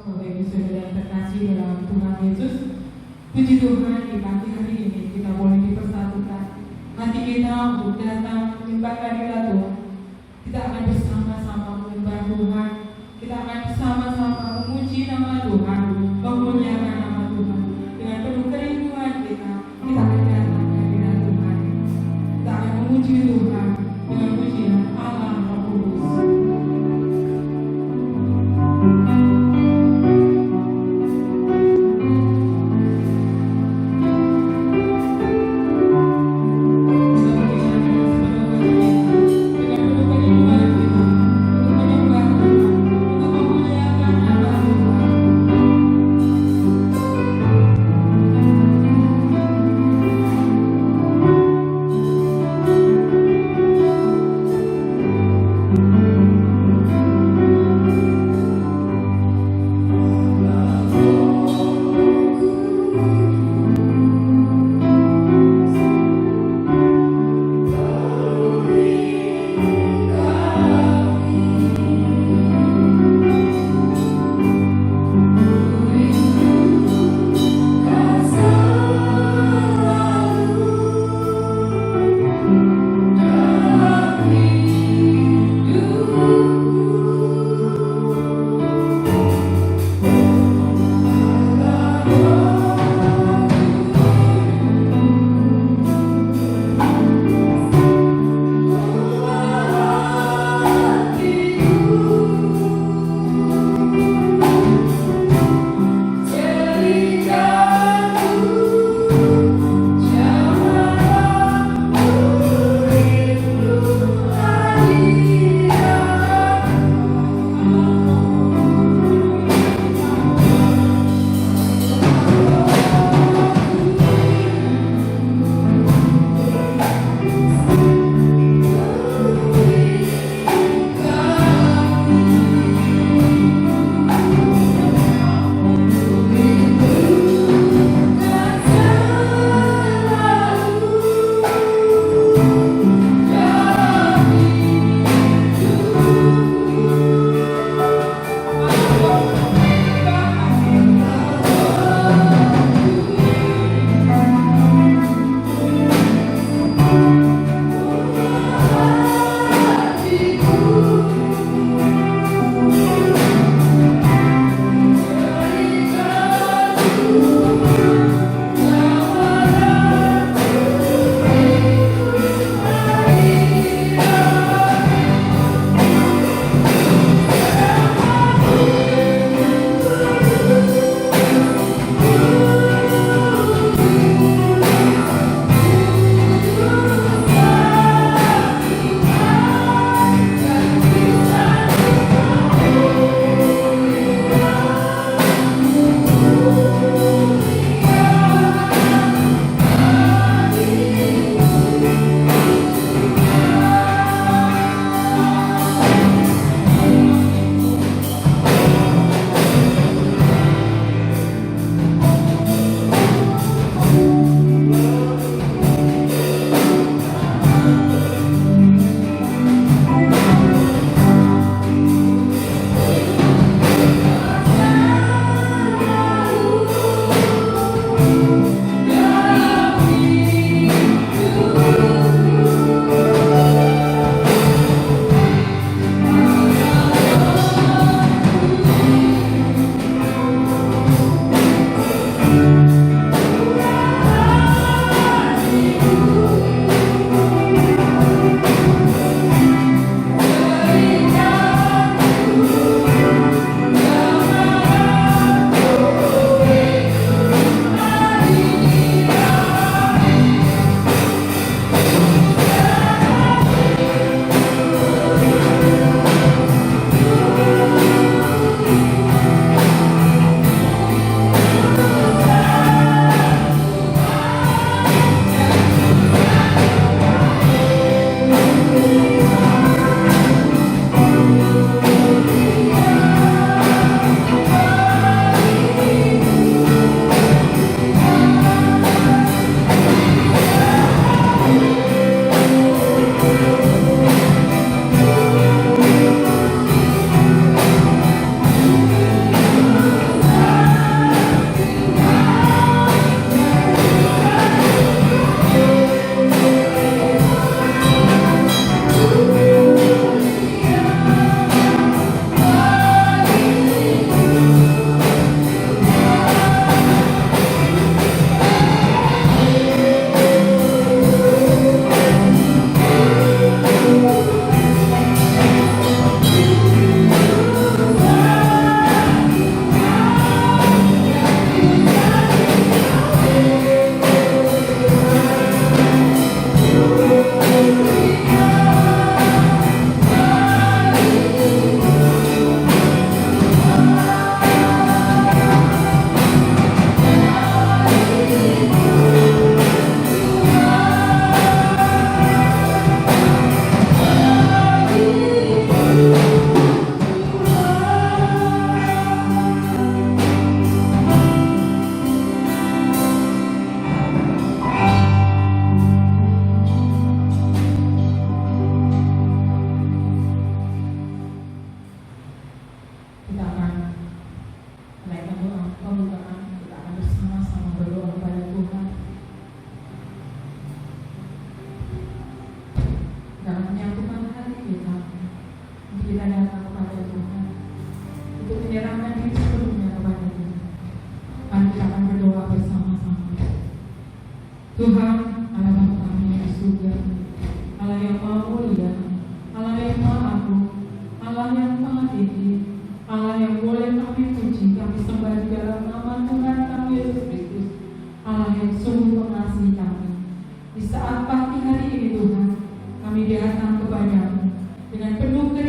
Bapak Ibu Saudara yang terkasih dalam Tuhan Yesus. Puji Tuhan, di pagi hari ini kita boleh dipersatukan hati kita untuk datang menyembah hadirat Tuhan. Kita akan bersama-sama menyembah Tuhan. Kita akan bersama-sama memuji nama Tuhan, memuliakan nama Tuhan. Dengan penuh kerinduan kita akan datang ke hadirat Tuhan. Kita akan memuji Tuhan dengan pujian Allah Roh Kudus. Dengan penuh kerinduan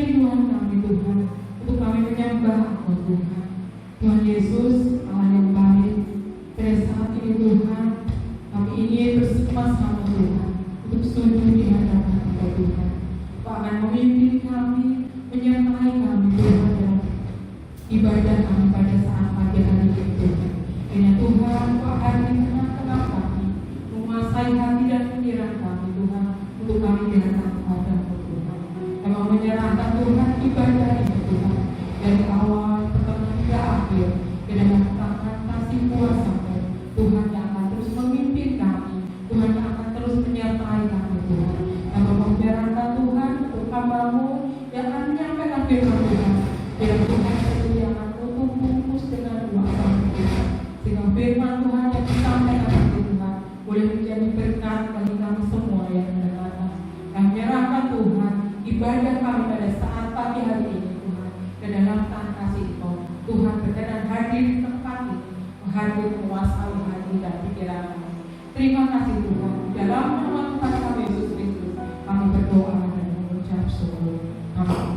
kerinduan kami Tuhan, untuk kami menyembah Engkau Tuhan. Tuhan Yesus, Allah yang baik, pada saat ini Tuhan, kami ingin bersama-sama Tuhan, untuk sujud di hadapan Engkau Tuhan. Engkau akan memimpin kami, menyertai kami Tuhan dalam ibadah kami pada saat pagi hari ini Tuhan. Kiranya Tuhan, Engkau akan mengenal kami, menguasai hati dan pikiran kami Tuhan, untuk kami datang kepada Engkau Tuhan. Kami menyerahkan Tuhan ibadah ini Tuhan, dari awal pertemuan hingga akhir, ke dalam tangan kasih kuasa Tuhan yang akan terus memimpin kami, Tuhan yang akan terus menyertai kami Tuhan. Kami menyerahkan Tuhan untuk hamba-Mu yang akan menyampaikan firman Tuhan, biar Tuhan sendiri yang akan tutup bungkus dengan doa kami Tuhan, sehingga firman Tuhan yang disampaikan oleh Tuhan boleh menjadi berkat bagi kami semua yang mendengarkan. Kami menyerahkan Tuhan ibadah kami pada saat pagi hari ini Tuhan, ke dalam tangan kasih Engkau. Tuhan berkenan hadir di tempat ini, hadir menguasai hati dan pikiran kami. Terima kasih Tuhan, dalam nama Tuhan kami Yesus Kristus kami berdoa dan mengucap syukur. Amin.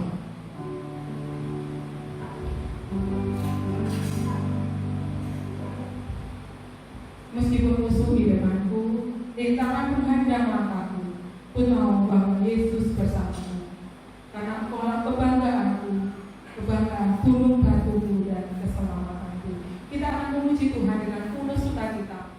Meskipun musuh di depanku, rintangan menghadang langkahku, ku tahu bahwa Yesus bersamaku. Karena Engkaulah kebanggaanku, kebanggaan gunung batuku dan keselamatanku. Kita akan memuji Tuhan dengan penuh sukacita.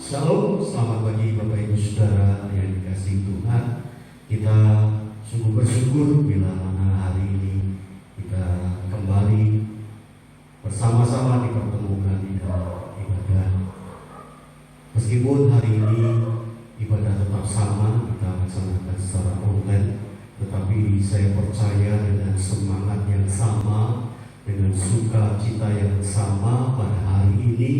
Shalom, selamat pagi Bapak Ibu Saudara yang dikasihi Tuhan. Kita sungguh bersyukur bila mana hari ini kita kembali bersama-sama dipertemukan di dalam ibadah. Meskipun hari ini ibadah tetap sama, kita laksanakan secara online, tetapi saya percaya dengan semangat yang sama, dengan sukacita yang sama pada hari ini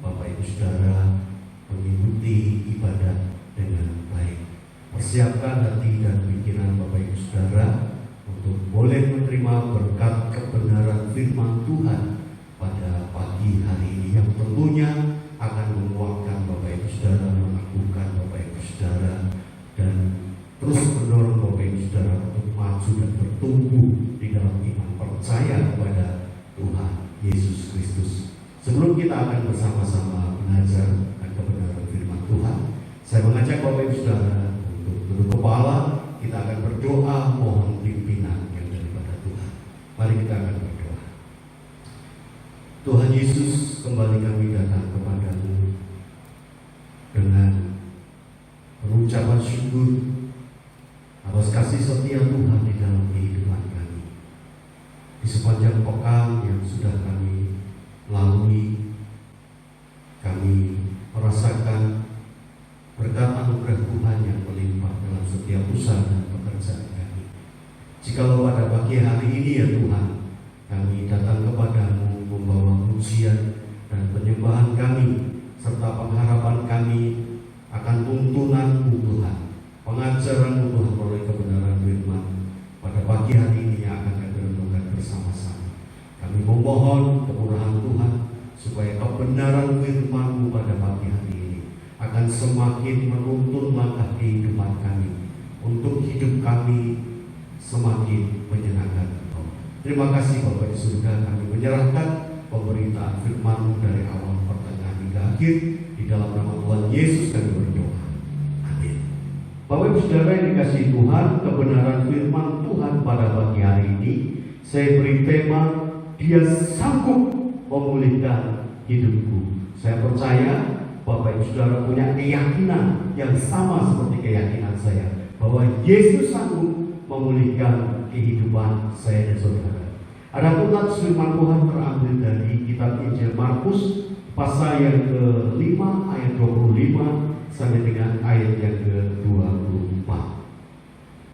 Bapak Ibu Saudara mengikuti ibadah dengan baik. Persiapkan hati dan pikiran Bapak Ibu Saudara untuk boleh menerima berkat kebenaran firman Tuhan pada pagi hari ini, yang tentunya akan menguatkan Bapak Ibu Saudara, menguatkan Bapak Ibu Saudara, dan terus mendorong Bapak Ibu Saudara untuk maju dan bertumbuh di dalam iman percaya kepada Tuhan Yesus Kristus. Sebelum kita akan bersama-sama belajar kebenaran firman Tuhan, saya mengajak Bapak Ibu Saudara untuk tunduk kepala. Kita akan berdoa mohon pimpinan yang daripada Tuhan. Mari kita akan berdoa. Tuhan Yesus, kembali kami datang kepadamu dengan pengucapan syukur atas kasih setia Tuhan di dalam kehidupan kami. Di sepanjang pekan yang sudah kami lalui, kami merasakan berkat anugerah Tuhan yang melimpah dalam setiap usaha dan pekerjaan kami. Jikalau pada pagi hari ini ya Tuhan, kami datang kepadamu membawa pujian dan penyembahan kami, serta pengharapan kami akan tuntunan-Mu Tuhan, pengajaran-Mu Tuhan melalui kebenaran firman pada pagi hari ini yang akan kami renungkan bersama-sama. Kami memohon kemurahan Tuhan supaya kebenaran firman-Mu pada pagi hari ini akan semakin menuntun langkah kehidupan kami, untuk hidup kami semakin menyenangkan Engkau. Terima kasih Bapak di surga, kami menyerahkan pemberitaan firman-Mu dari awal pertengahan hingga akhir. Di dalam nama Tuhan Yesus kami berdoa. Amin. Bapak Ibu Saudara yang dikasihi Tuhan, kebenaran firman Tuhan pada pagi hari ini saya beri tema, Dia sanggup memulihkan hidupku. Saya percaya Bapak Ibu Saudara punya keyakinan yang sama seperti keyakinan saya, bahwa Yesus sanggup memulihkan kehidupan saya dan saudara. Adapun firman Tuhan terambil dari kitab Injil Markus pasal yang ke-5 ayat 25 sampai dengan ayat yang ke-24.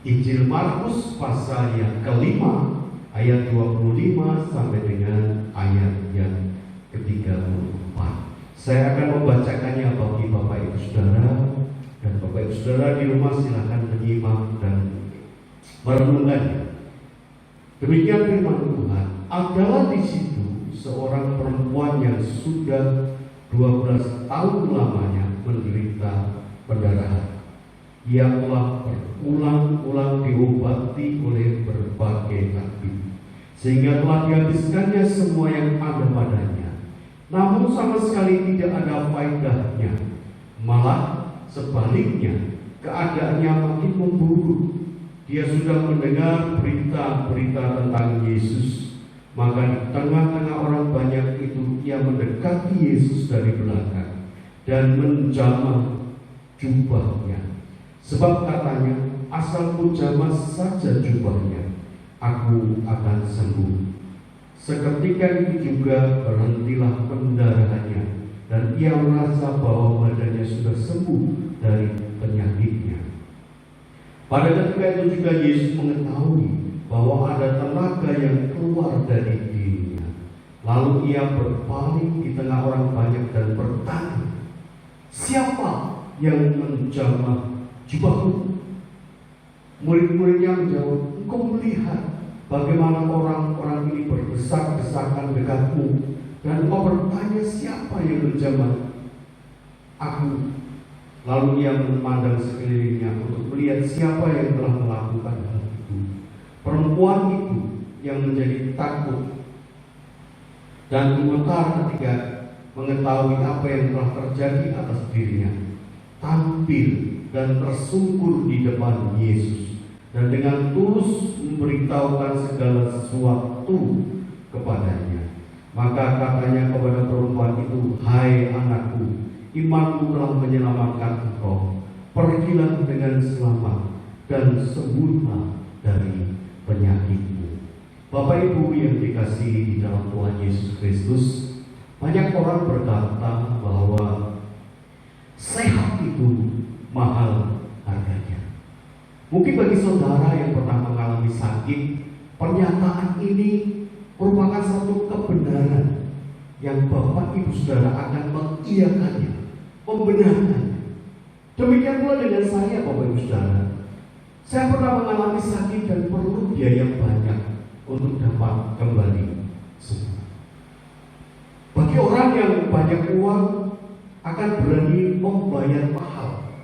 Injil Markus pasal yang ke-5 ayat 25 sampai dengan ayat yang ke-34. Saya akan membacakannya bagi Bapak Ibu Saudara, dan Bapak Ibu Saudara di rumah silakan menyimak dan merenungkannya. Demikian firman Tuhan. Adalah di situ seorang perempuan yang sudah 12 tahun lamanya menderita pendarahan. Ia telah berulang-ulang diobati oleh berbagai tabib, sehingga telah dihabiskannya semua yang ada padanya, namun sama sekali tidak ada faedahnya. Malah sebaliknya, keadaannya makin memburuk. Dia sudah mendengar berita-berita tentang Yesus, maka di tengah-tengah orang banyak itu ia mendekati Yesus dari belakang dan menjamah jubahnya. Sebab katanya, asal ku jamah saja jubahnya, aku akan sembuh. Seketika itu juga berhentilah pendarahannya, dan ia merasa bahwa badannya sudah sembuh dari penyakitnya. Pada ketika itu juga Yesus mengetahui bahwa ada tenaga yang keluar dari dirinya. Lalu ia berpaling di tengah orang banyak dan bertanya, siapa yang menjamah jubahku? Murid-muridnya menjawab, engkau melihat bagaimana orang-orang ini berdesak-desakan dekatmu, dan engkau bertanya siapa yang menjamah aku? Lalu ia memandang sekelilingnya untuk melihat siapa yang telah melakukan hal itu. Perempuan itu yang menjadi takut dan gemetar ketika mengetahui apa yang telah terjadi atas dirinya, tampil dan tersungkur di depan Yesus, dan dengan tulus memberitahukan segala sesuatu kepadanya. Maka katanya kepada perempuan itu, hai anakku, imanmu telah menyelamatkan engkau. Pergilah dengan selamat dan sembuhlah dari penyakitmu. Bapak Ibu yang dikasihi di dalam Tuhan Yesus Kristus, banyak orang berkata bahwa sehat itu mahal harganya. Mungkin bagi saudara yang pernah mengalami sakit, pernyataan ini merupakan satu kebenaran yang Bapak Ibu Saudara akan mengiyakannya, membenarkannya. Demikian pula dengan saya, Bapak Ibu Saudara. Saya pernah mengalami sakit dan perlu biaya banyak untuk dapat kembali sembuh. Bagi orang yang banyak uang akan berani membayar mahal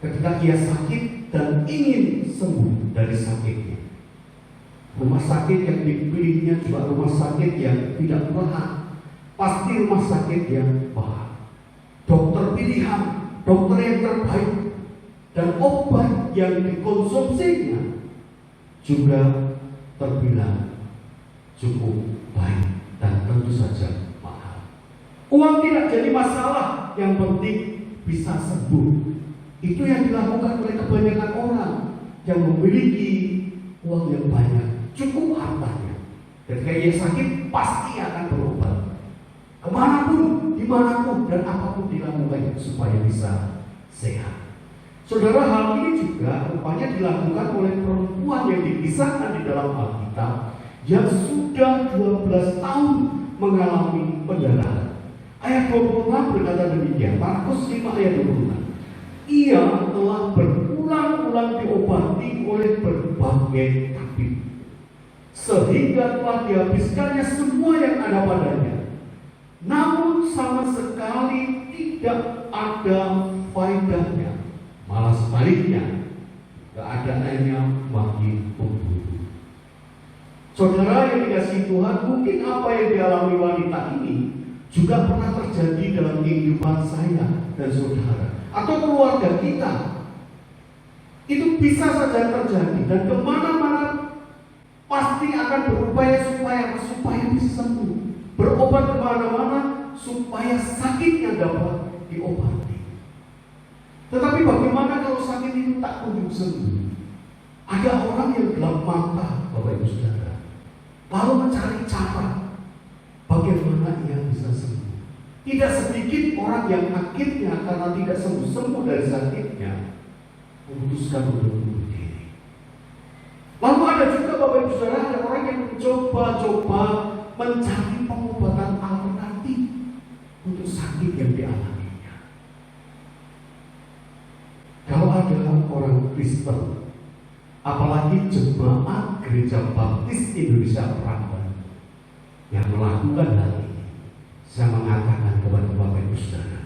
ketika ia sakit dan ingin sembuh dari sakitnya. Rumah sakit yang dipilihnya juga rumah sakit yang tidak mahal, pasti rumah sakit yang mahal. Dokter pilihan, dokter yang terbaik, dan obat yang dikonsumsinya juga terbilang cukup baik dan tentu saja mahal. Uang tidak jadi masalah, yang penting bisa sembuh. Itu yang dilakukan oleh kebanyakan orang yang memiliki uang yang banyak, cukup hartanya. Ketika ia sakit pasti akan berobat kemanapun, dimanapun, dan apapun dilakukan supaya bisa sehat. Saudara, hal ini juga rupanya dilakukan oleh perempuan yang dikisahkan di dalam Alkitab yang sudah 12 tahun mengalami pendarahan. Ayat 26 berkata demikian, Markus 5 ayat 26. Ia telah berulang-ulang diobati oleh berbagai tabib, sehingga telah dihabiskannya semua yang ada padanya. Namun sama sekali tidak ada faedahnya, malah sebaliknya keadaannya makin memburuk. Saudara yang dikasihi Tuhan, mungkin apa yang dialami wanita ini juga pernah terjadi dalam kehidupan saya dan saudara atau keluarga kita. Itu bisa saja terjadi, dan kemana-mana pasti akan berupaya supaya bisa sembuh, berobat kemana-mana supaya sakitnya dapat diobati. Tetapi bagaimana kalau sakit itu tak kunjung sembuh? Ada orang yang gelap mata, Bapak Ibu Saudara, lalu mencari cara bagaimana ia bisa sembuh. Tidak sedikit orang yang akhirnya karena tidak sembuh dari sakitnya memutuskan untuk bunuh diri. Lalu ada juga, Bapak Ibu Saudara, ada orang yang mencoba mencari pengobatan alternatif untuk sakit yang dialaminya. Kalau ada orang Kristen, apalagi jemaat Gereja Baptis Indonesia Prambanan yang melakukan hal ini, saya mengatakan kepada Bapak Ibu Saudara,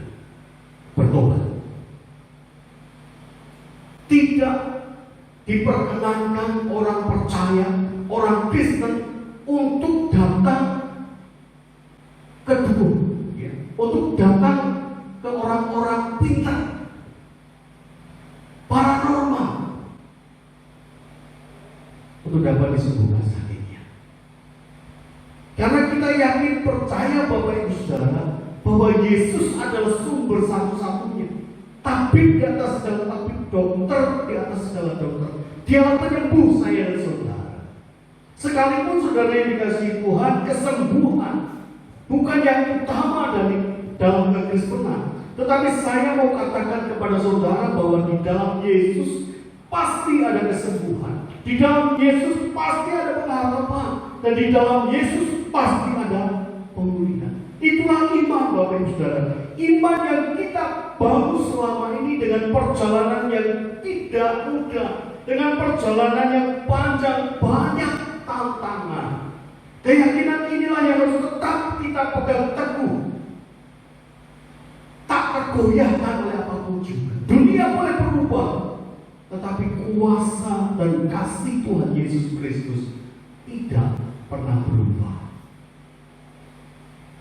bertobat. Tidak diperkenankan orang percaya, orang Kristen untuk datang ke dukun, untuk datang ke orang-orang pintar, paranormal, untuk dapat disembuhkan sakitnya. Karena kita yakin, percaya Bapak Ibu Saudara, bahwa Yesus adalah sumber satu-satunya. Tabib di atas segala tabib, dokter di atas segala dokter. Dialah penyembuh saya dan saudara. Sekalipun saudara yang dikasihi Tuhan, kesembuhan bukan yang utama dari dalam kekristenan. Tetapi saya mau katakan kepada saudara bahwa di dalam Yesus pasti ada kesembuhan. Di dalam Yesus pasti ada pengharapan. Dan di dalam Yesus pasti ada pemulihan. Itulah iman, Bapak Ibu Saudara. Iman yang kita bangun selama ini dengan perjalanan yang tidak mudah, dengan perjalanan yang panjang, banyak tantangan. Keyakinan inilah yang harus tetap kita pegang teguh, tak tergoyahkan oleh apapun juga. Dunia boleh berubah, tetapi kuasa dan kasih Tuhan Yesus Kristus tidak pernah berubah.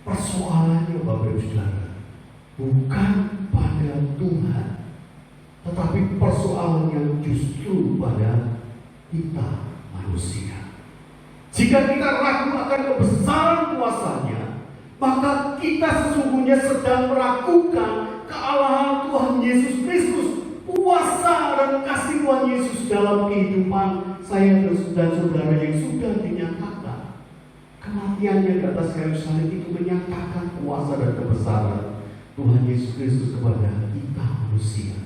Persoalannya, Bapak Ibu Saudara, bukan pada Tuhan, tetapi persoalannya justru pada kita manusia. Jika kita ragu akan kebesaran kuasanya, maka kita sesungguhnya sedang meragukan kealahan Tuhan Yesus Kristus, kuasa dan kasih Tuhan Yesus dalam kehidupan saya dan saudara yang sudah dinyatakan. Kematiannya di atas kayu salib itu menyatakan kuasa dan kebesaran Tuhan Yesus Kristus kepada kita manusia,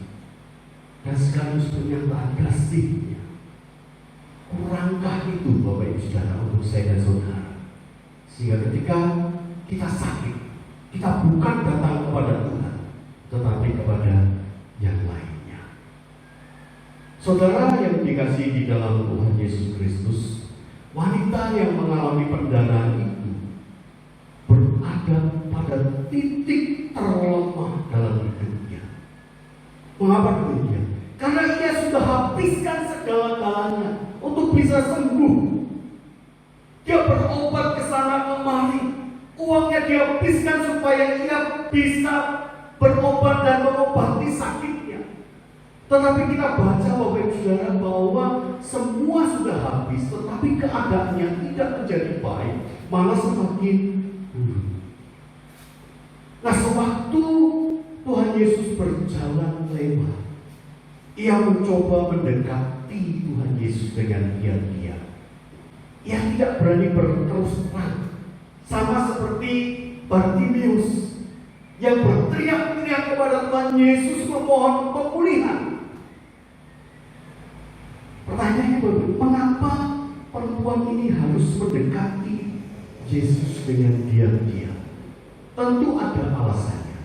dan sekaligus pernyataan kasih-Nya. Kurangkah itu Bapak Ibu Saudara untuk saya dan saudara? Sehingga ketika kita sakit, kita bukan datang kepada Tuhan, tetapi kepada yang lainnya. Saudara yang dikasihi di dalam Tuhan Yesus Kristus, wanita yang mengalami pendarahan itu berada pada titik terlemah dalam hidupnya. Mengapa demikian? Karena ia sudah habiskan segala-galanya untuk bisa sembuh. Dia berobat ke sana kemari, uangnya dihabiskan supaya ia bisa berobat dan mengobati sakitnya. Tetapi kita baca Bapak Ibu Saudara bahwa semua sudah habis, tetapi keadaannya tidak menjadi baik, malah semakin buruk. Nah, sewaktu Tuhan Yesus berjalan lewat, ia mencoba mendekati Tuhan Yesus dengan diam-diam. Ia tidak berani berterus terang, sama seperti Bartimeus yang berteriak-teriak kepada Tuhan Yesus memohon pemulihan. Pertanyaannya, mengapa perempuan ini harus mendekati Yesus dengan diam-diam? Tentu ada alasannya.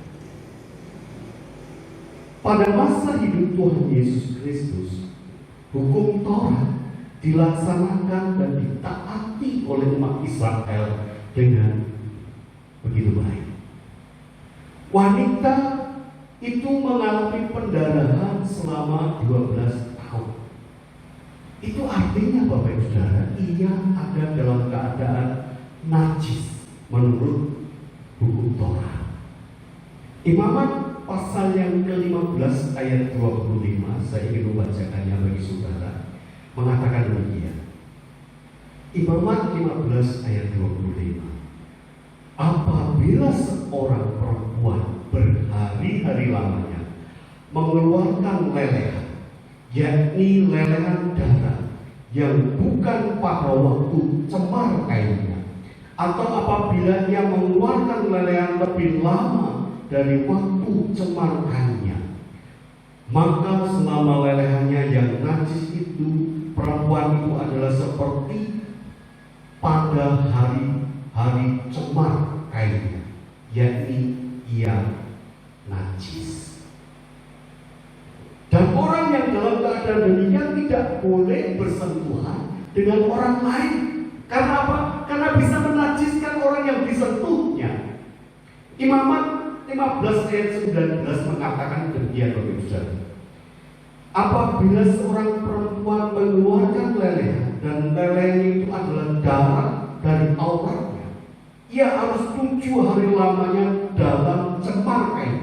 Pada masa hidup Tuhan Yesus Kristus, hukum Taurat dilaksanakan dan ditaati oleh umat Israel dengan begitu baik. Wanita itu mengalami pendarahan selama 12 tahun. Itu artinya Bapak Ibu Saudara, ia ada dalam keadaan najis menurut hukum Taurat. Imamat pasal yang ke-15 ayat 25, saya ingin membacakannya bagi saudara, mengatakan demikian. Imamat 15 ayat 25. Apabila seorang perempuan berhari-hari lamanya mengeluarkan lelehan, yakni lelehan darah yang bukan pada waktu cemar kainnya, atau apabila ia mengeluarkan lelehan lebih lama dari waktu cemar kainnya, maka selama lelehannya yang najis itu, perempuan itu adalah seperti pada hari-hari cemar kainnya, yakni ia najis. Dan orang yang dalam keadaan demikian tidak boleh bersentuhan dengan orang lain. Karena apa? Karena bisa menajiskan orang yang disentuhnya. Imamat 15 ayat 19 mengatakan demikian, Bapak Ibu Saudara. Apabila seorang perempuan mengeluarkan lelehan dan lelehan itu adalah darah dari auratnya, ia harus 7 hari lamanya dalam cemar kain.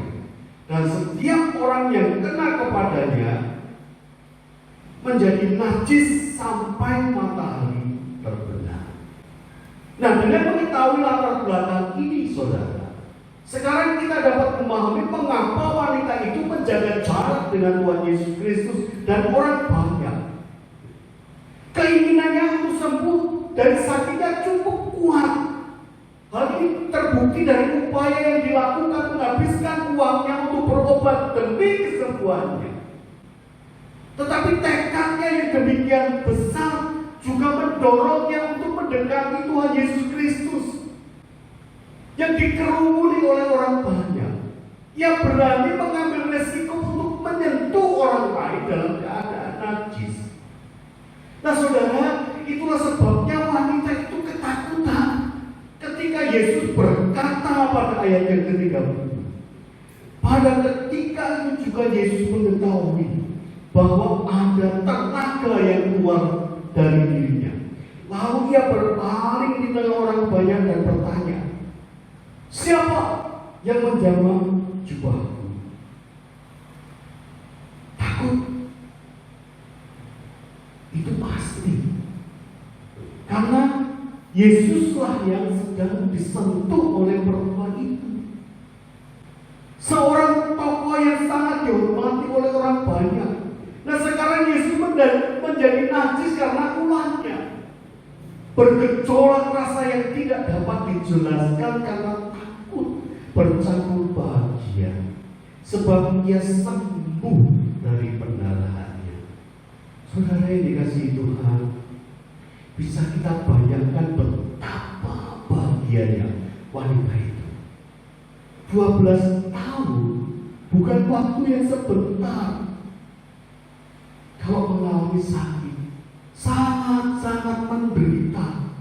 Dan setiap orang yang kena kepadanya menjadi najis sampai matahari terbenam. Nah, dengan mengetahui latar belakang ini, saudara, sekarang kita dapat memahami mengapa wanita itu menjaga jarak dengan Tuhan Yesus Kristus dan orang banyak. Keinginannya untuk sembuh dari sakitnya cukup kuat. Hal ini terbukti dari upaya yang dilakukan menghabiskan uangnya untuk berobat demi kesembuhannya. Tetapi tekadnya yang demikian besar juga mendorongnya untuk mendekati Tuhan Yesus Kristus yang dikerumuni oleh orang banyak. Ia berani mengambil resiko untuk menyentuh orang lain dalam keadaan najis. Nah, saudara, itulah sebabnya wanita itu ketakutan ketika Yesus berkata pada ayat yang ke-30. Pada ketika itu juga Yesus mengetahui bahwa ada tenaga yang keluar dari dirinya. Lalu ia berpaling di tengah orang banyak dan bertanya, siapa yang menjamah jubahku? Takut. Itu pasti. Karena Yesuslah yang sedang disentuh oleh perempuan itu. Seorang tokoh oleh orang banyak. Nah sekarang Yesus menjadi najis karena ulahnya. Bergejolak rasa yang tidak dapat dijelaskan karena takut bercampur bahagia. Sebab ia sembuh dari pendarahannya. Saudara yang dikasihi Tuhan, bisa kita bayangkan betapa bahagianya wanita itu. 12 tahun bukan waktu yang sebentar. Kalau mengalami sakit, sangat-sangat menderita.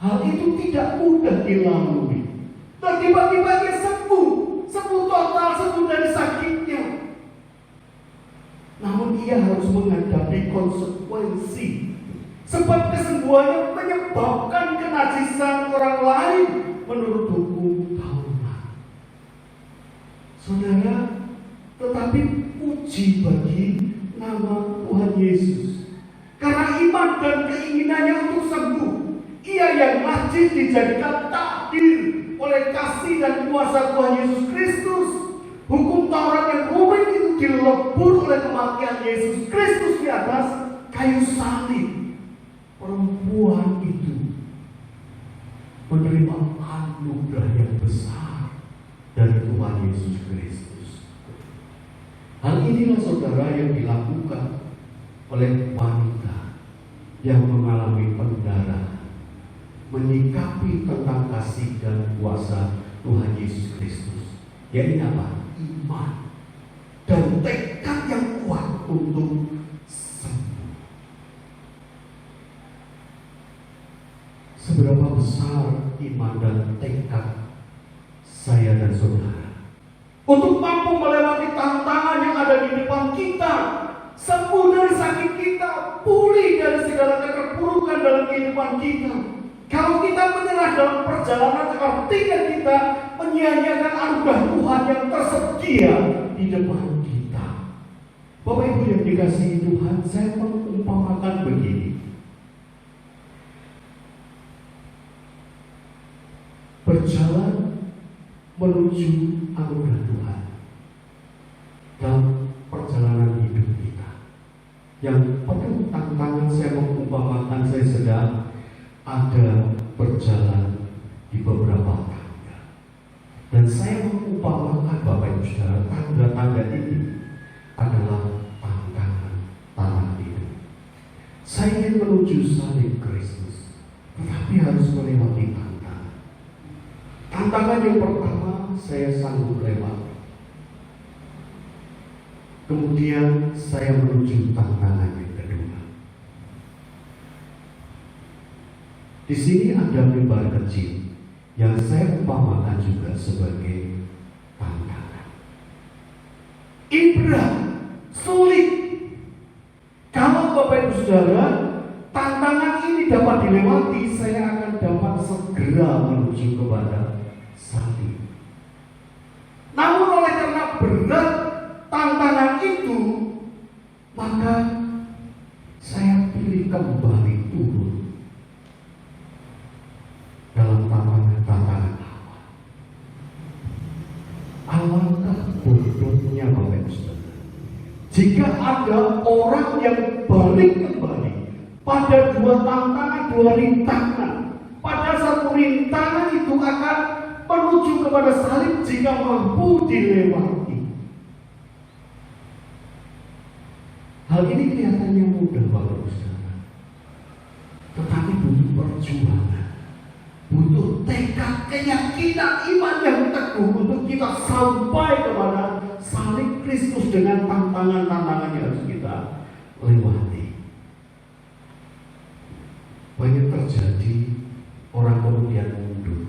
Hal itu tidak mudah dilalui. Dan tiba-tiba dia sembuh total, sembuh dari sakitnya. Namun ia harus menghadapi konsekuensi. Sebab kesembuhannya menyebabkan kenajisan orang lain menurut hukum Taurat. Saudara, tetapi puji bagi nama Tuhan Yesus. Karena iman dan keinginannya untuk sembuh, ia yang najis dijadikan takdir oleh kasih dan kuasa Tuhan Yesus Kristus. Hukum Taurat yang rumit itu dilebur oleh kematian Yesus Kristus di atas kayu salib. Perempuan itu menerima anugerah yang besar dari Tuhan Yesus Kristus. Hal inilah saudara yang dilakukan oleh wanita yang mengalami pendarahan, menyikapi tentang kasih dan kuasa Tuhan Yesus Kristus. Yaitu apa? Iman dan tekad yang kuat untuk sembuh. Seberapa besar iman dan tekad saya dan saudara untuk mampu melewati tantangan yang ada di depan kita, sembuh dari sakit kita, pulih dari segala keterpurukan dalam kehidupan kita. Kalau kita menyerah dalam perjalanan, artinya kita menyia-nyiakan anugerah Tuhan yang tersedia di depan kita. Bapak Ibu yang dikasihi Tuhan, saya mengumpamakan begini. Berjalan menuju anugerah Tuhan dalam perjalanan hidup kita yang penuh tantangan. Saya mengumpamakan saya sedang ada berjalan di beberapa tangga, dan saya mengumpamakan Bapak Ibu Saudara, tangga-tangga ini adalah tantangan tanah hidup. Saya ingin menuju salib Kristus, tetapi harus melewati tantangan. Tantangan yang pertama saya sanggup lewat. Kemudian saya menuju tantangan yang kedua. Di sini ada mimbar kecil yang saya umpamakan juga sebagai tantangan. Berat, sulit. Kalau Bapak Ibu Saudara, tantangan ini dapat dilewati, saya akan dapat segera menuju kepada salib. Namun oleh karena berat tantangan itu, maka saya pilih kembali turun dalam tantangan awal. Alangkah bodohnya Bapak Ibu Saudara jika ada orang yang balik kembali pada dua tantangan, dua rintangan. Pada satu rintangan itu akan menuju kepada salib jika mampu dilewati. Hal ini kelihatannya mudah Bapak Ibu Saudara, tetapi butuh perjuangan, butuh tekad, keyakinan, iman yang teguh untuk kita sampai kepada salib Kristus dengan tantangan-tantangan yang harus kita lewati. Banyak terjadi orang kemudian mundur,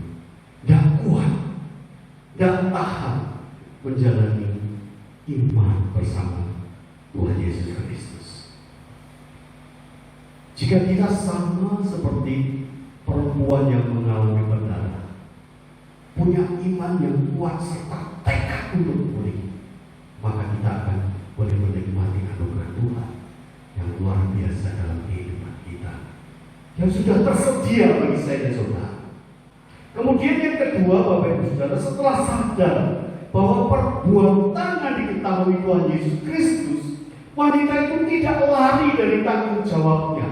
tidak kuat, tidak tahan menjalani iman bersama Tuhan Yesus Kristus. Jika kita sama seperti perempuan yang mengalami pendarahan, punya iman yang kuat serta tekad untuk pulih, maka kita akan boleh menikmati anugerah Tuhan yang luar biasa dalam kehidupan kita, yang sudah tersedia bagi saya dan saudara. Kemudian yang kedua Bapak Ibu Saudara, setelah sadar bahwa perbuatan yang diketahui Tuhan Yesus Kristus, wanita itu tidak lari dari tanggung jawabnya.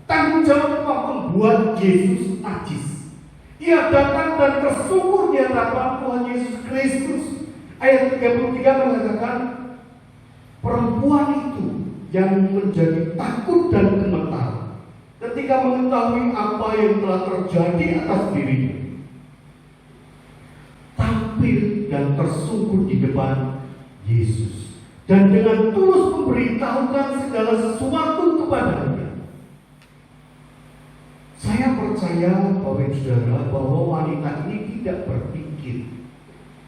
Tanggung jawabnya membuat Yesus najis. Ia datang dan tersungkur di hadapan Tuhan Yesus Kristus. Ayat 33 mengatakan, perempuan itu yang menjadi takut dan gemetar ketika mengetahui apa yang telah terjadi atas dirinya, tampil dan tersungkur di depan Yesus dan dengan tulus memberitahukan segala sesuatu kepadanya. Saya percaya bahwa wanita ini tidak berpikir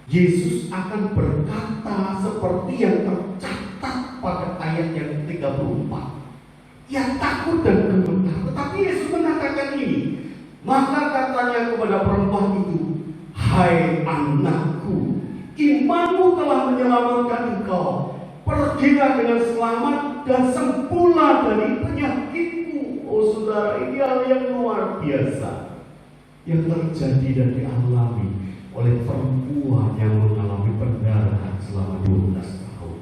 Yesus akan berkata seperti yang tercatat pada ayat yang 34. Ia takut dan gemetar. Tetapi Yesus mengatakan ini. Maka katanya kepada perempuan itu, hai anakku, imanmu telah menyelamatkan engkau. Pergilah dengan selamat dan sembuhlah dari penyakitmu. Oh saudara, ini hal yang luar biasa yang terjadi dan dialami oleh perempuan yang mengalami pendarahan selama 12 tahun.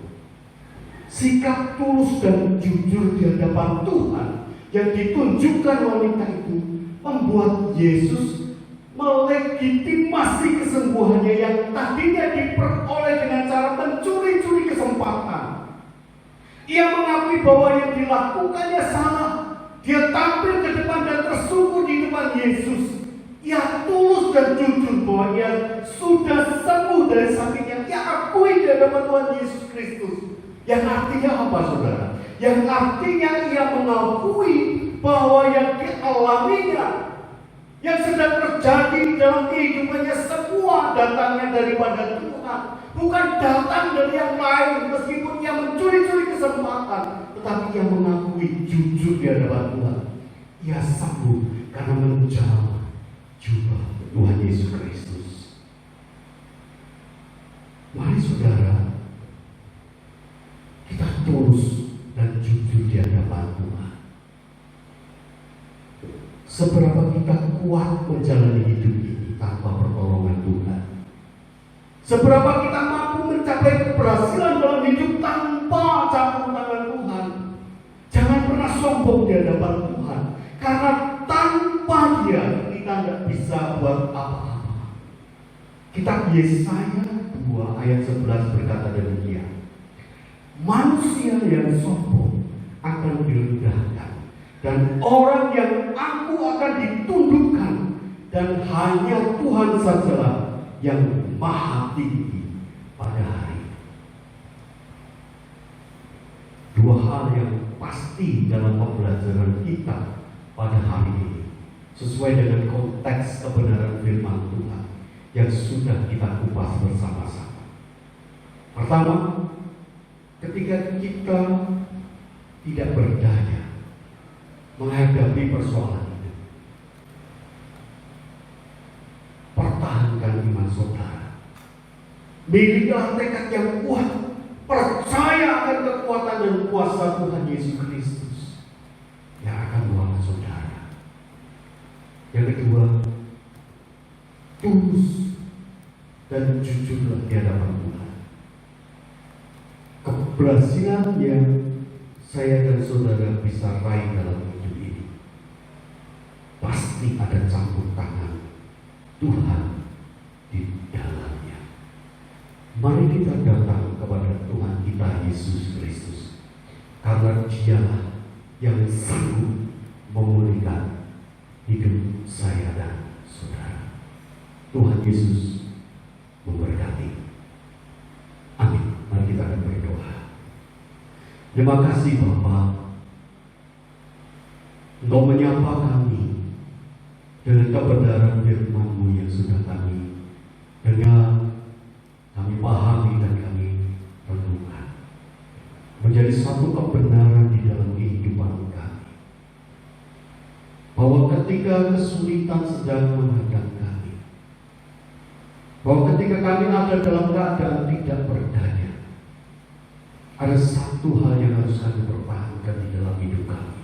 Sikap tulus dan jujur di hadapan Tuhan yang ditunjukkan wanita itu membuat Yesus melegitimasi kesembuhannya yang tadinya diperoleh dengan cara mencuri-curi kesempatan. Ia mengakui bahwa yang dilakukannya salah. Dia tampil ke depan dan tersungkur di depan Yesus. Ia tulus dan jujur bahwa ia sudah sembuh dari sakitnya. Ia akui di hadapan Tuhan Yesus Kristus. Yang artinya apa saudara? Yang artinya ia mengakui bahwa yang dialaminya, yang sedang terjadi dalam kehidupannya, semua datangnya daripada Tuhan. Bukan datang dari yang lain, meskipun ia mencuri-curi kesempatan. Tetapi ia mengakui jujur di hadapan Tuhan. Ia sembuh karena menjamah jubah Tuhan Yesus Kristus. Mari saudara, kita tulus dan jujur di hadapan Tuhan. Seberapa kita kuat menjalani hidup ini tanpa pertolongan Tuhan? Seberapa kita mampu mencapai keberhasilan dalam hidup tanpa campur tangan Tuhan? Jangan pernah sombong di hadapan Tuhan, karena tanpa Dia kita tidak bisa buat apa-apa. Kitab Yesaya 2 ayat 11 berkata demikian. Manusia yang sombong akan direndahkan, dan orang yang angkuh akan ditundukkan, dan hanya Tuhan sajalah yang maha tinggi pada hari. Dua hal yang pasti dalam pembelajaran kita pada hari ini, sesuai dengan konteks kebenaran firman Tuhan yang sudah kita kupas bersama-sama. Pertama, ketika kita tidak berdaya menghadapi persoalan ini, pertahankan iman saudara. Milikilah tekad yang kuat, percaya akan kekuatan dan kuasa Tuhan Yesus Kristus yang akan menolong saudara. Yang kedua, tulus dan jujurlah di hadapan Tuhan. Keberhasilan yang saya dan saudara bisa raih dalam hidup ini pasti ada campur tangan Tuhan di dalamnya. Mari kita datang kepada Tuhan kita Yesus Kristus, karena Dialah yang sanggup memulihkan hidup saya dan saudara. Tuhan Yesus memberkati. Amin. Mari kita akan berdoa. Terima kasih Bapa, Engkau menyapa kami dengan kebenaran firman-Mu yang sudah kami dengar, kami pahami dan kami renungkan, menjadi satu kebenaran di dalam kehidupan kami, bahwa ketika kesulitan sedang menghadap kami, bahwa ketika kami ada dalam keadaan tidak berdaya, ada satu hal yang harus kami pertahankan di dalam hidup kami,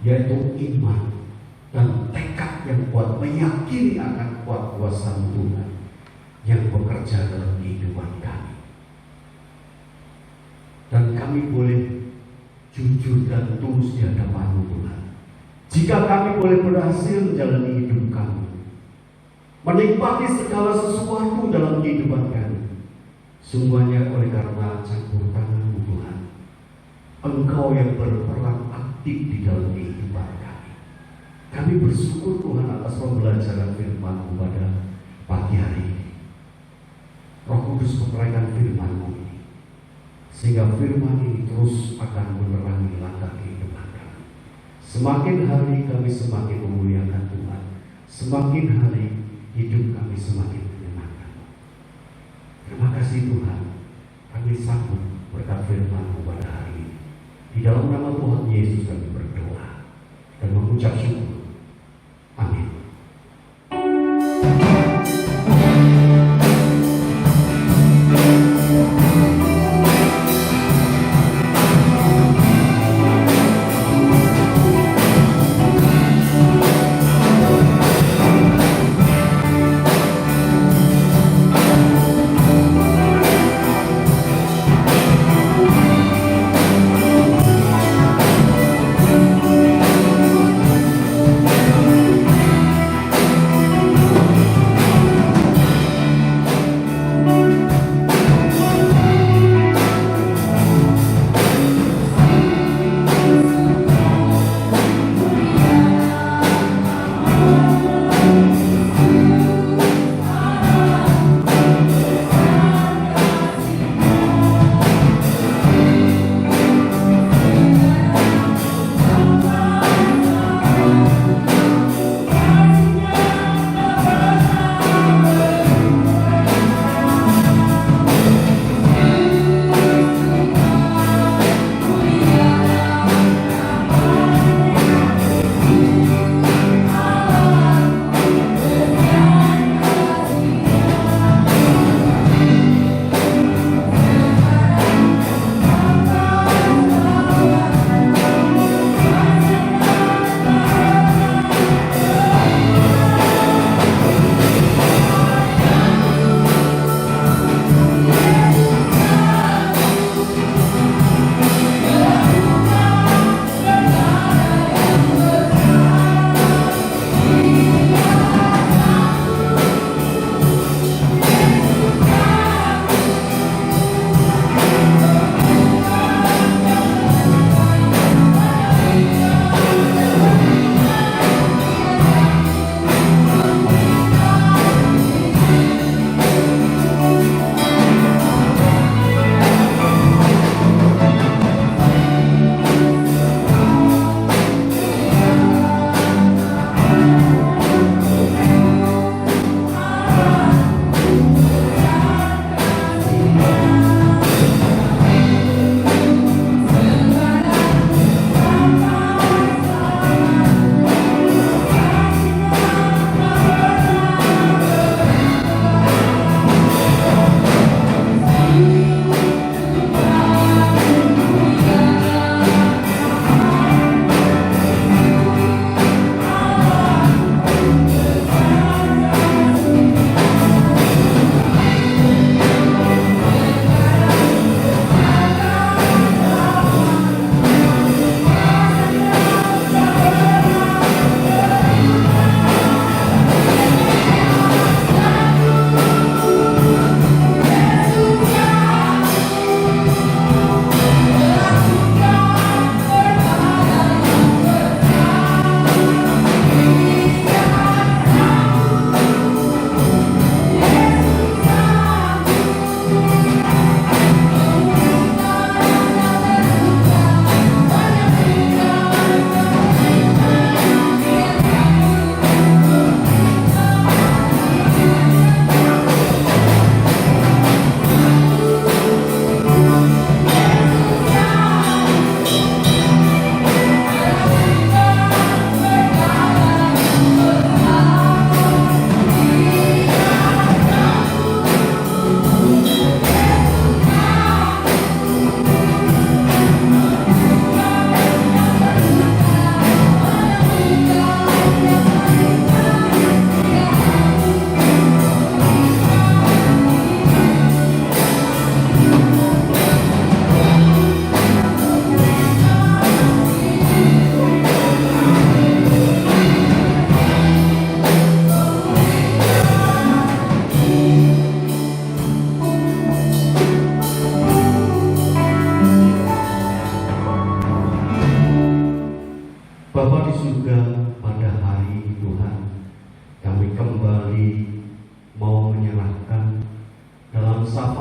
yaitu iman dan tekad yang kuat, meyakini akan kuat kuasa Tuhan yang bekerja dalam kehidupan kami. Dan kami boleh jujur dan tulus di hadapan-Mu Tuhan. Jika kami boleh berhasil menjalani hidup kami, menikmati segala sesuatu dalam kehidupan kami, semuanya oleh karena campur tangan-Mu Tuhan. Engkau yang berperan aktif di dalam kehidupan kami. Kami bersyukur Tuhan atas pembelajaran firman-Mu pada pagi hari ini. Roh Kudus menerangkan firman-Mu ini, sehingga firman ini terus akan menerangi langkah kehidupan kami. Semakin hari kami semakin memuliakan Tuhan, semakin hari hidup kami semakin menyenangkan. Terima kasih Tuhan, kami sambut berkat firman-Mu pada hari ini. Di dalam nama Tuhan Yesus kami berdoa dan mengucap syukur. Amin.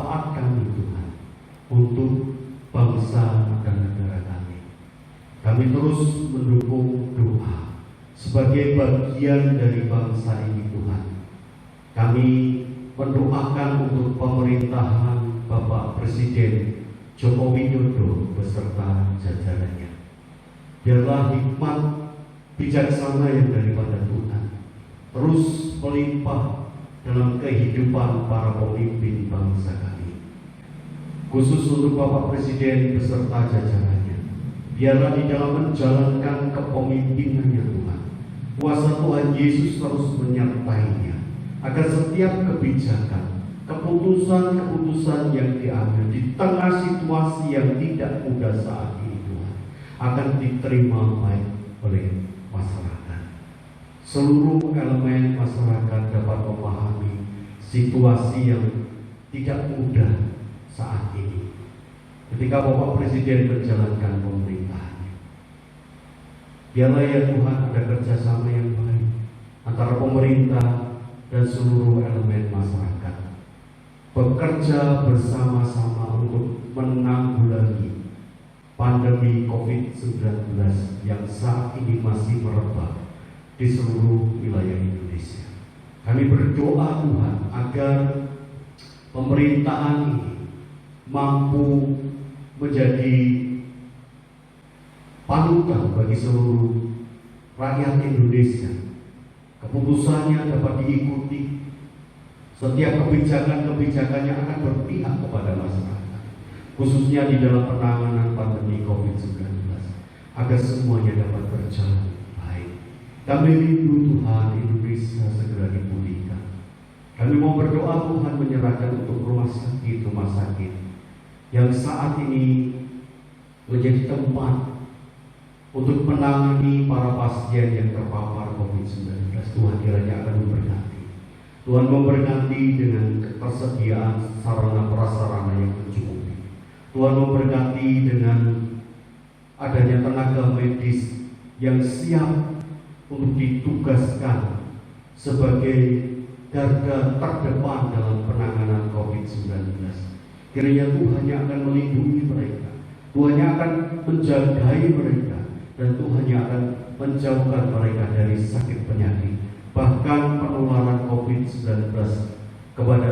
manfaat kami Tuhan untuk bangsa dan negara kami. Kami terus mendukung doa sebagai bagian dari bangsa ini Tuhan. Kami mendoakan untuk pemerintahan Bapak Presiden Joko Widodo beserta jajarannya. Biarlah hikmat bijaksana yang daripada Tuhan terus melimpah dalam kehidupan para pemimpin bangsa kami. Khusus untuk Bapak Presiden beserta jajarannya, biarlah di dalam menjalankan kepemimpinannya Tuhan, kuasa Tuhan Yesus terus menyertainya, agar setiap kebijakan, keputusan-keputusan yang diambil di tengah situasi yang tidak mudah saat ini Tuhan, akan diterima baik oleh masyarakat. Seluruh elemen masyarakat dapat memahami situasi yang tidak mudah saat ini ketika Bapak Presiden menjalankan pemerintahannya. Biarlah ya Tuhan ada kerjasama yang baik antara pemerintah dan seluruh elemen masyarakat, bekerja bersama-sama untuk menanggulangi pandemi COVID-19 yang saat ini masih merebak di seluruh wilayah Indonesia. Kami berdoa Tuhan agar pemerintahan ini mampu menjadi panutan bagi seluruh rakyat Indonesia. Keputusannya dapat diikuti. Setiap kebijakan-kebijakannya akan berpihak kepada masyarakat, khususnya di dalam penanganan pandemi COVID-19, agar semuanya dapat berjalan baik. Kami rindu Tuhan Indonesia segera dipulihkan. Kami mau berdoa Tuhan menyerahkan untuk rumah sakit yang saat ini menjadi tempat untuk menangani para pasien yang terpapar COVID-19. Tuhan kiranya akan memberkati. Tuhan memberkati dengan ketersediaan sarana prasarana yang mencukupi. Tuhan memberkati dengan adanya tenaga medis yang siap untuk ditugaskan sebagai garda terdepan dalam penanganan COVID-19. Kiranya Tuhan yang akan melindungi mereka, Tuhan yang akan menjagai mereka, dan Tuhan yang akan menjauhkan mereka dari sakit penyakit, bahkan penularan COVID-19 kepada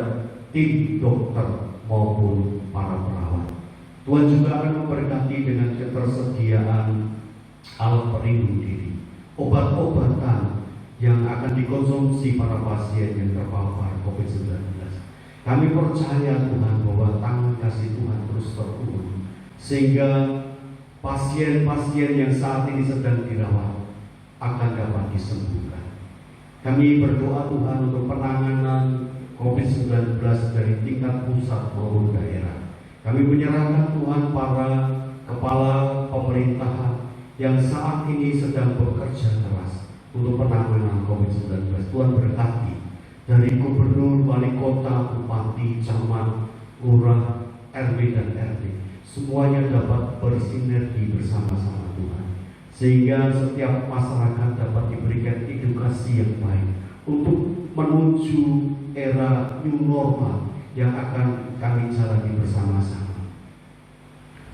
tim dokter maupun para perawat. Tuhan juga akan memberkati dengan ketersediaan alat pelindung diri, obat-obatan yang akan dikonsumsi para pasien yang terpapar COVID-19. Kami percaya Tuhan bahwa tangan kasih Tuhan terus terurun, sehingga pasien-pasien yang saat ini sedang dirawat akan dapat disembuhkan. Kami berdoa Tuhan untuk penanganan COVID-19 dari tingkat pusat maupun daerah. Kami menyerahkan Tuhan para kepala pemerintahan yang saat ini sedang bekerja keras untuk penanganan COVID-19. Tuhan berkati dari gubernur, wali kota, bupati, camat, lurah, RW dan RT. Semuanya dapat bersinergi bersama-sama Tuhan, sehingga setiap masyarakat dapat diberikan edukasi yang baik untuk menuju era new normal yang akan kami jalani bersama-sama.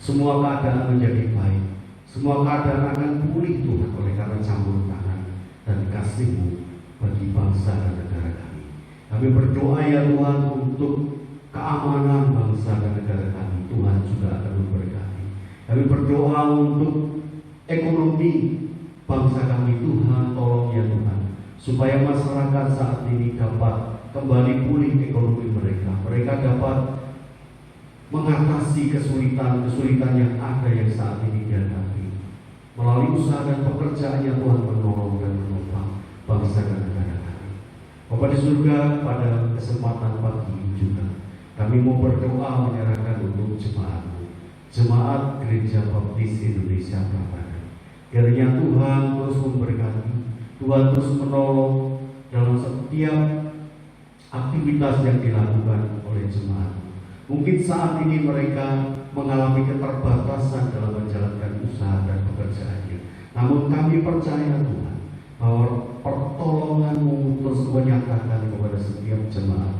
Semua keadaan menjadi baik, semua keadaan akan pulih Tuhan oleh karena campur tangan dan kasih-Mu bagi bangsa dan negara kami. Kami berdoa ya Tuhan untuk keamanan bangsa dan negara kami. Tuhan juga akan memberkati. Kami berdoa untuk ekonomi bangsa kami. Tuhan tolong ya Tuhan, supaya masyarakat saat ini dapat kembali pulih ekonomi mereka. Mereka dapat mengatasi kesulitan-kesulitan yang ada yang saat ini dihadapi. Melalui usaha dan pekerjaannya Tuhan menolong dan menopang bangsa dan negara kami. Bapa di surga, pada kesempatan pagi ini juga kami mau berdoa menyerahkan untuk jemaat Gereja Baptis Indonesia Prambanan. Kiranya Tuhan terus memberkati, Tuhan terus menolong dalam setiap aktivitas yang dilakukan oleh jemaat. Mungkin saat ini mereka mengalami keterbatasan dalam menjalankan usaha dan pekerjaannya. Namun kami percaya Tuhan bahwa pertolongan-Mu terus menyatakan kepada setiap jemaat,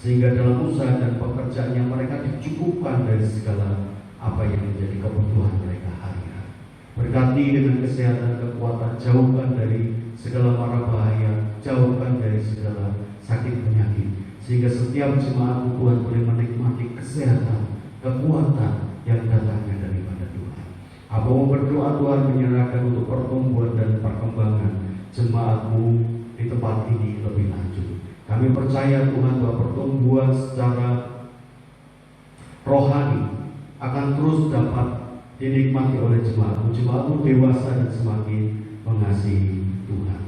sehingga dalam usaha dan pekerjaannya mereka dicukupkan dari segala apa yang menjadi kebutuhan mereka hari-hari. Berkati dengan kesehatan, kekuatan, jauhkan dari segala mara bahaya, jauhkan dari segala sakit penyakit, sehingga setiap jemaat Tuhan boleh menikmati kesehatan, kekuatan yang datangnya daripada Tuhan. Apa mau berdoa Tuhan menyerahkan untuk pertumbuhan dan perkembangan jemaat-Mu di tempat ini lebih lanjut. Kami percaya Tuhan bahwa pertumbuhan secara rohani akan terus dapat dinikmati oleh jemaat-Mu. Jemaat-Mu dewasa dan semakin mengasihi Tuhan.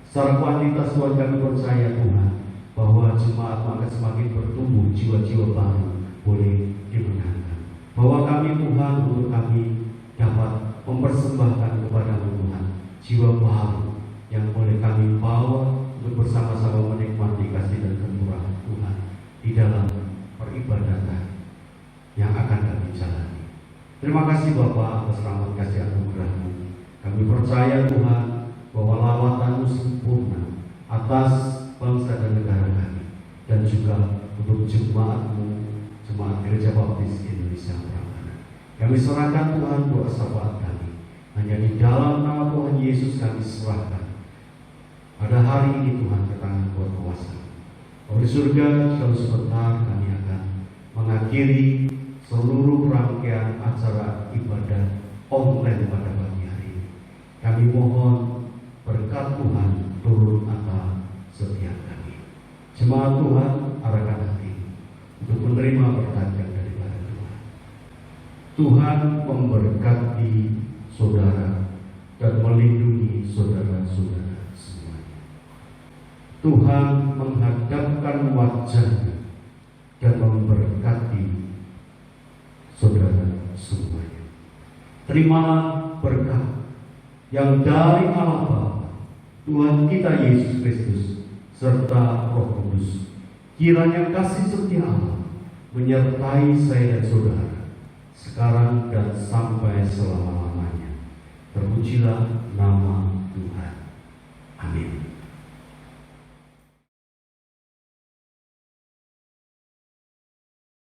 Secara kuantitas Tuhan kami percaya Tuhan bahwa jemaat-Mu akan semakin bertumbuh, jiwa-jiwa baru boleh dimenangkan. Bahwa kami Tuhan, untuk kami dapat mempersembahkan kepada-Mu Tuhan jiwa baru yang boleh kami bawa untuk bersama-sama menikmati kasih dan kemurahan Tuhan di dalam peribadatan yang akan kami jalani. Terima kasih Bapa atas rahmat kasih anugerah-Mu. Kami percaya Tuhan bahwa lawatan-Mu sempurna atas bangsa dan negara kami, dan juga untuk jemaat-Mu, Jemaat Gereja Baptis Indonesia Prambanan. Kami serahkan Tuhan doa syafaat kami, hanya di dalam nama Tuhan Yesus kami serahkan pada hari ini Tuhan ke tangan Tuhan kuasa. Oleh surga, kalau sebentar kami akan mengakhiri seluruh rangkaian acara ibadah online pada pagi hari ini. Kami mohon berkat Tuhan turun atas setiap kami. Jemaat Tuhan, arahkan hati untuk menerima berkat yang daripada Tuhan. Tuhan memberkati saudara dan melindungi saudara-saudara semuanya. Tuhan menghadapkan wajahnya dan memberkati saudara semuanya. Terimalah berkat yang dari Allah Bapa, Tuhan kita Yesus Kristus, serta Roh Kudus. Kiranya kasih setia Allah menyertai saya dan saudara sekarang dan sampai selama-lamanya. Terpujilah nama Tuhan. Amin.